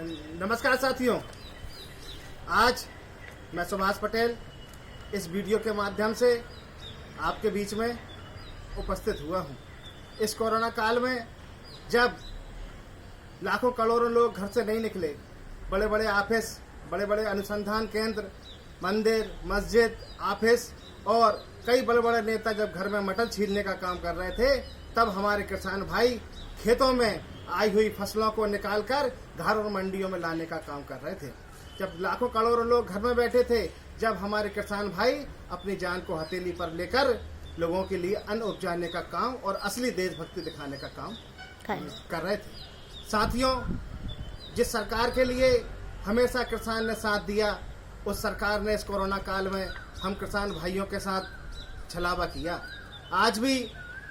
नमस्कार साथियों, आज मैं सुभाष पटेल इस वीडियो के माध्यम से आपके बीच में उपस्थित हुआ हूं। इस कोरोना काल में जब लाखों करोड़ों लोग घर से नहीं निकले, बड़े बड़े ऑफिस, बड़े बड़े अनुसंधान केंद्र, मंदिर, मस्जिद, ऑफिस और कई बड़े बड़े नेता जब घर में मटर छीलने का काम कर रहे थे, तब हमारे किसान भाई खेतों में आई हुई फसलों को निकालकर घर और मंडियों में लाने का काम कर रहे थे। जब लाखों करोड़ों लोग घर में बैठे थे, जब हमारे किसान भाई अपनी जान को हथेली पर लेकर लोगों के लिए अन्न उपजाने का काम और असली देशभक्ति दिखाने का काम कर रहे थे। साथियों, जिस सरकार के लिए हमेशा किसान ने साथ दिया, उस सरकार ने इस कोरोना काल में हम किसान भाइयों के साथ छलावा किया। आज भी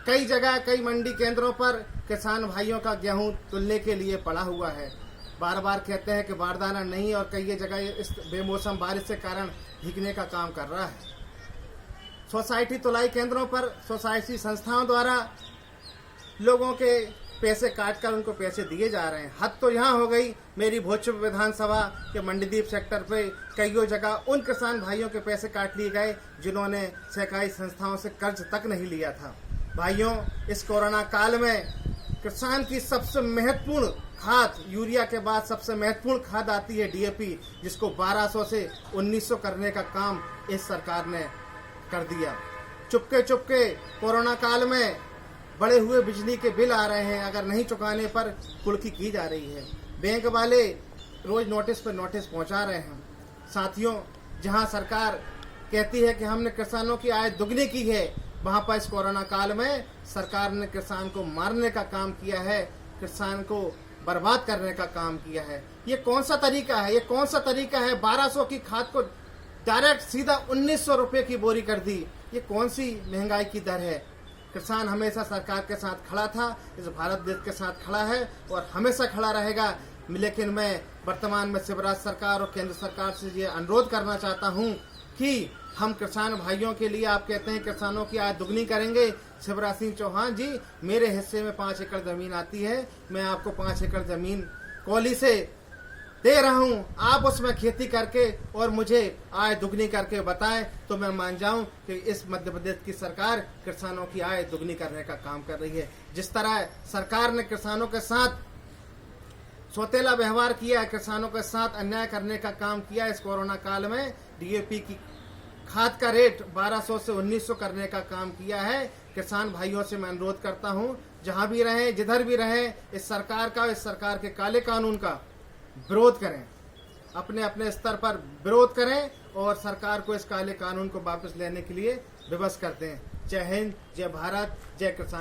कई जगह, कई मंडी केंद्रों पर किसान भाइयों का गेहूं तुलने के लिए पड़ा हुआ है। बार बार कहते हैं कि बारदाना नहीं, और कई जगह इस बेमौसम बारिश के कारण भीगने का काम कर रहा है। सोसाइटी तुलाई केंद्रों पर सोसाइटी संस्थाओं द्वारा लोगों के पैसे काटकर उनको पैसे दिए जा रहे हैं। हद तो यहाँ हो गई, मेरी भोजपुर विधानसभा के मंडीदीप सेक्टर पे कईयों जगह उन किसान भाइयों के पैसे काट लिए गए जिन्होंने सहकारी संस्थाओं से कर्ज तक नहीं लिया था। भाइयों, इस कोरोना काल में किसान की सबसे महत्वपूर्ण खाद, यूरिया के बाद सबसे महत्वपूर्ण खाद आती है डीएपी, जिसको 1200 से 1900 करने का काम इस सरकार ने कर दिया। चुपके चुपके कोरोना काल में बढ़े हुए बिजली के बिल आ रहे हैं, अगर नहीं चुकाने पर कुर्की की जा रही है। बैंक वाले रोज नोटिस पर नोटिस पहुंचा रहे हैं। साथियों, जहां सरकार कहती है कि हमने किसानों की आय दुगनी की है, वहां पर इस कोरोना काल में सरकार ने किसान को मारने का काम किया है, किसान को बर्बाद करने का काम किया है। ये कौन सा तरीका है? ये कौन सा तरीका है? 1200 की खाद को डायरेक्ट सीधा 1900 रुपए की बोरी कर दी। ये कौन सी महंगाई की दर है? किसान हमेशा सरकार के साथ खड़ा था, इस भारत देश के साथ खड़ा है और हमेशा खड़ा रहेगा। लेकिन मैं वर्तमान में शिवराज सरकार और केंद्र सरकार से ये अनुरोध करना चाहता हूँ कि हम किसान भाइयों के लिए, आप कहते हैं किसानों की आय दुगनी करेंगे। शिवराज सिंह चौहान जी, मेरे हिस्से में 5 एकड़ जमीन आती है, मैं आपको 5 एकड़ जमीन कौली से दे रहा हूं, आप उसमें खेती करके और मुझे आय दुगनी करके बताएं, तो मैं मान जाऊं कि इस मध्य प्रदेश की सरकार किसानों की आय दुगनी करने का काम कर रही है। जिस तरह सरकार ने किसानों के साथ सौतेला व्यवहार किया, किसानों के साथ अन्याय करने का काम किया, इस कोरोना काल में डीएपी की खाद का रेट 1200 से 1900 करने का काम किया है। किसान भाइयों से मैं अनुरोध करता हूं, जहां भी रहें, जिधर भी रहें, इस सरकार का, इस सरकार के काले कानून का विरोध करें, अपने अपने स्तर पर विरोध करें और सरकार को इस काले कानून को वापस लेने के लिए विवश करते हैं। जय हिंद, जय भारत, जय किसान।